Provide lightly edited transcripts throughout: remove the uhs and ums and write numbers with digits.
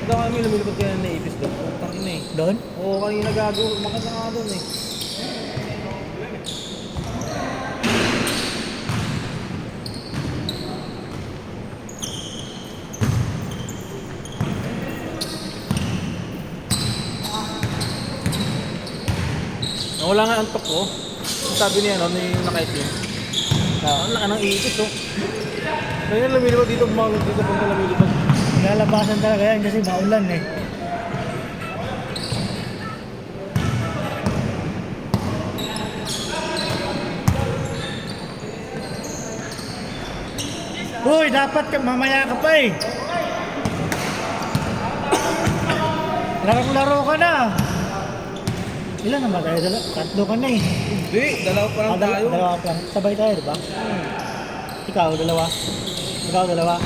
Ikaw kami lumilipad ka na naipis doon. Putang ina eh. Doon? Oo, kanina gago. Makasa nga doon eh. Nawala nga ang tok ko. Sabi niya, ano, ni nakaitim. Ang laka ng iipis, oh. Kaya lumilipad dito, bumawag dito, pagka lumilipad. Lalabasan talaga yan kasi maulan eh. Uy, dapat mamaya ka pa eh. Larong-laro ka na. Ilan naman tayo? Tatlo ka na eh. Hindi, dalawa pa lang tayo. Dalawa pa lang. Sabay tayo, di ba? Ikaw, dalawa. Ikaw, dalawa.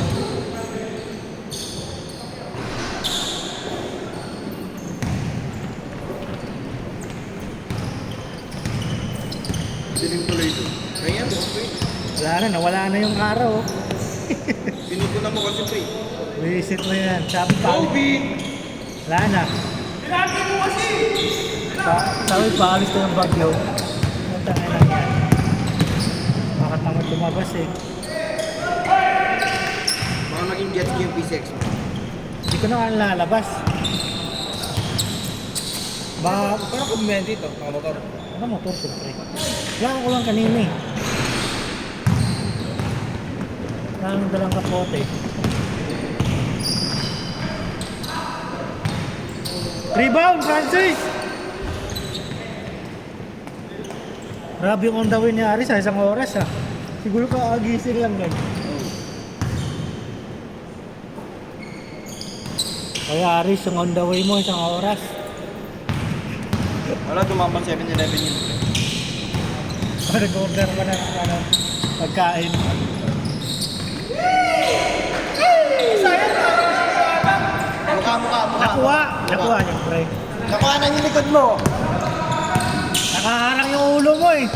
Siling tuloy doon. Kaya mo, pre. Wala na, nawala na yung araw. Pinutunan mo kasi, pre. Visit mo yan. Sabi pa. Kobe! Wala na. Pinagi mo kasi! Sabi pa, alis ko yung bagyo. Punta na lang yan. Bakit naman lumabas eh. Baka maging jet ski yung P6 mo. Hindi ko na nga lalabas. Baka, Pero kung dito, nakamotor. ano motor siyempre. Wala ko lang kanina eh. Wala nang dalang kapote. Rebound, Francis! Grabe yung on the way ni Ari sa isang oras ha. Siguro kaagising lang yan. Kaya Aris, yung on the way mo isang oras. Wala, tumambang 7-Eleven yun. Nag-order ka ng pagkain. Mukha. Nakuha siyempre. Nakuha na yung likod mo. Nakaharang yung ulo mo eh.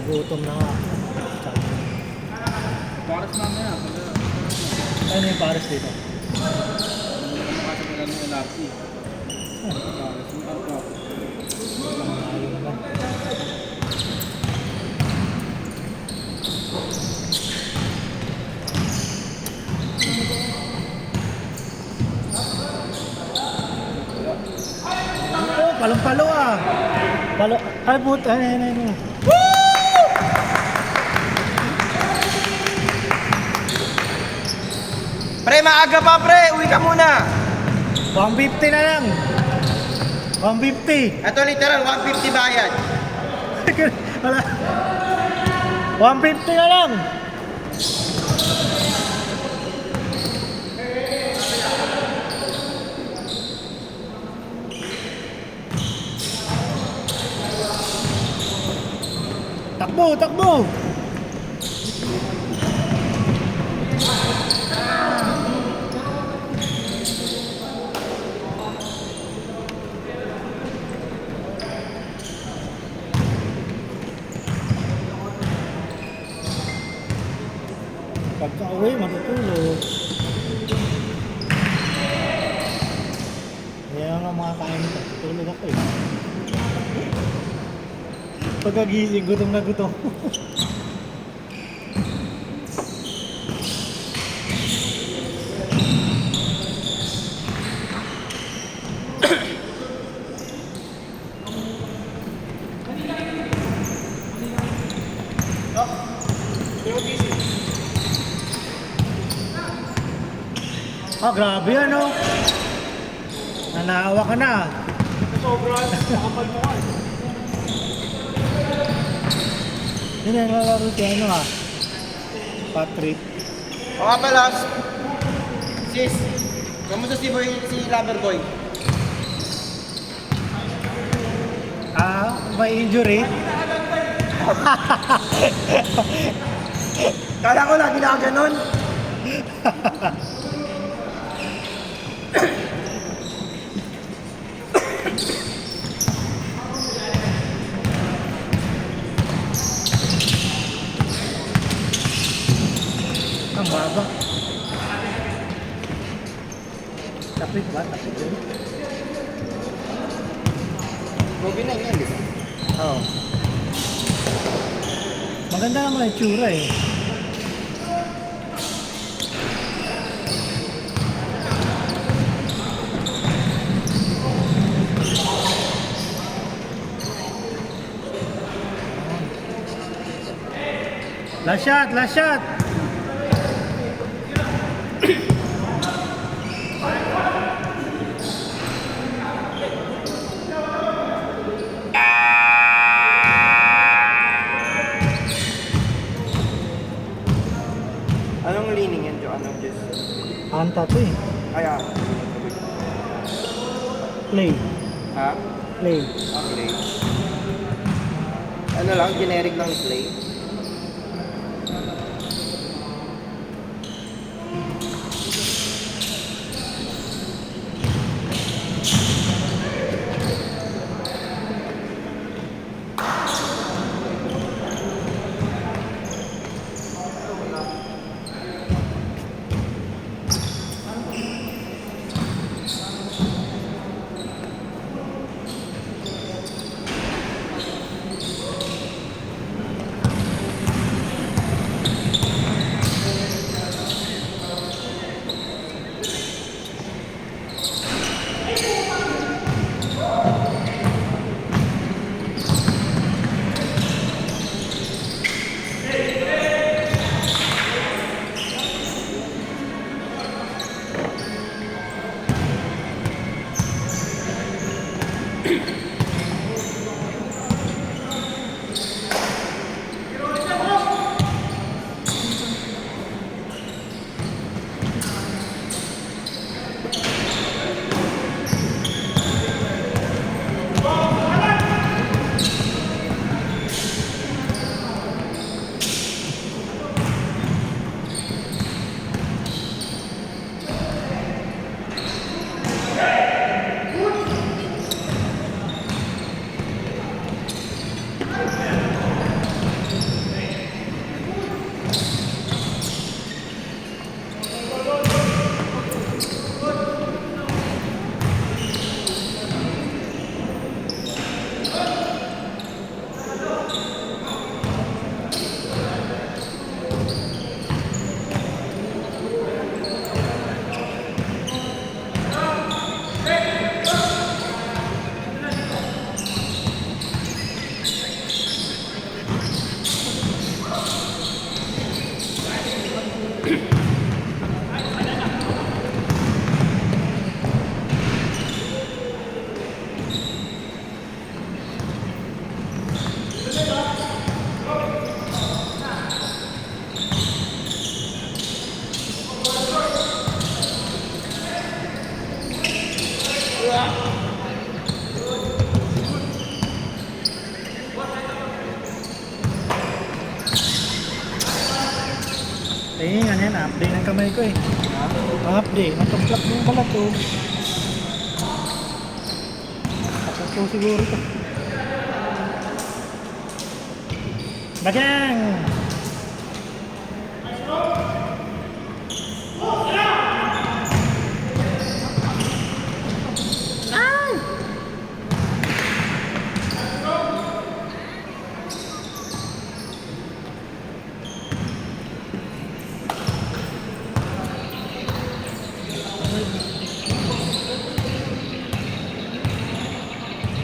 Gugutom na nga. Paras namin yan. Ano yung pares dito? Makasap na lang yung LRT. Paras yung arpa. Ayaw naman. Oh, palong-palo ah. Palo. Ay, puta. Ay. Pre, maaga pa pre. Uwi ka muna. 150 na lang. 150. Ito literal, 150 bayad. Wala. 150 na lang. Takbo. Pagka-uwi, matutulog. Kaya nga mga kain ito, tutulog ako eh. Pagkagising, gutom na gutom. Ah, grabe ano. Nanawa ka na. Sobrang makapal mo ka. Hindi na nalalaro si ano ha. Patrick. O nga pala, sis, kamusta si Loverboy? Ah, may injury. Kala ko lagi na ganon. Ang baba. Tapit ba? Tapit yun? Gobi na yan, di ba? Oo. Maganda naman yung tsura eh. Last shot! Last shot! Anong leaning yan, Jo? Anong just? Anta to eh. Kaya, Play. ha? Play. Okay. Ano lang, generic lang play. Eh, nga yan, update ng kamay ko eh. Update, natuklap mo pala to. Tapos to siguro to. Bagang!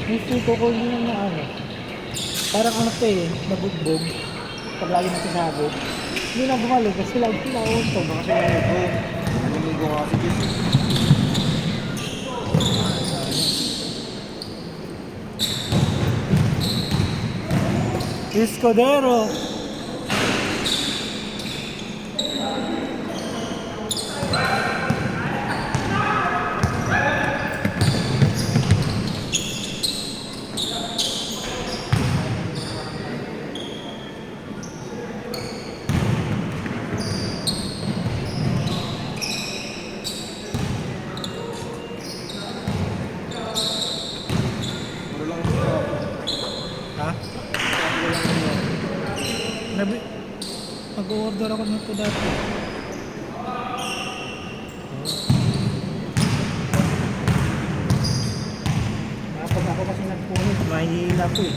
Gusto ko ko yun na ano. Parang ano to eh, nabugbog. Pag lagi nasasabog. Hindi na bumalik kasi lagi naunto. Baka siya yung ito. Nanimigo ka kasi dito. Escudero! Nag-order ako nito dati. Kapag ako kasi nagpunit, mahihila ko eh.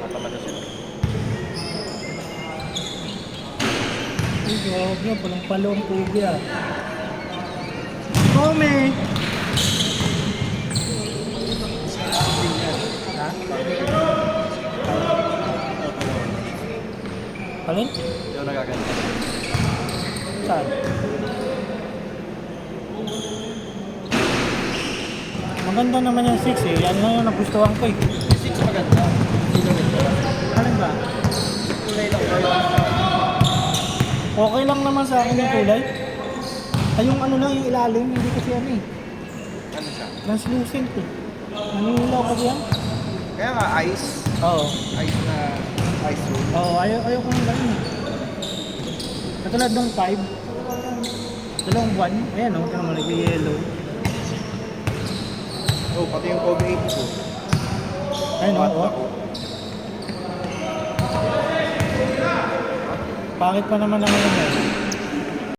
Matamad na sila. Ay, huwag nyo, palang-palo ang pugi ah. Kome! Ha? Alin? Hindi ako nagaganda. Saan? Maganda naman yung 6 eh. Yan lang yung nagustuhan ko eh. 6 maganda. Alin ba? Kulay lang ba yun? Okay lang naman sa akin yung kulay. Ay, yung ano lang, yung ilalim, hindi kasi ano eh. Ano siya? Translucent eh. Naninilaw kasi yan? Kaya nga ice. Oo. Ice na ice roll. Oo, ayaw ko ng ganun eh. Katulad ng 5. Dalawang buwan. Ayan o, ito naman nag-yellow. Oh, pati yung Kobe 8 ko. Ayun o, Mat oh. ako. Pangit pa naman naman yun eh.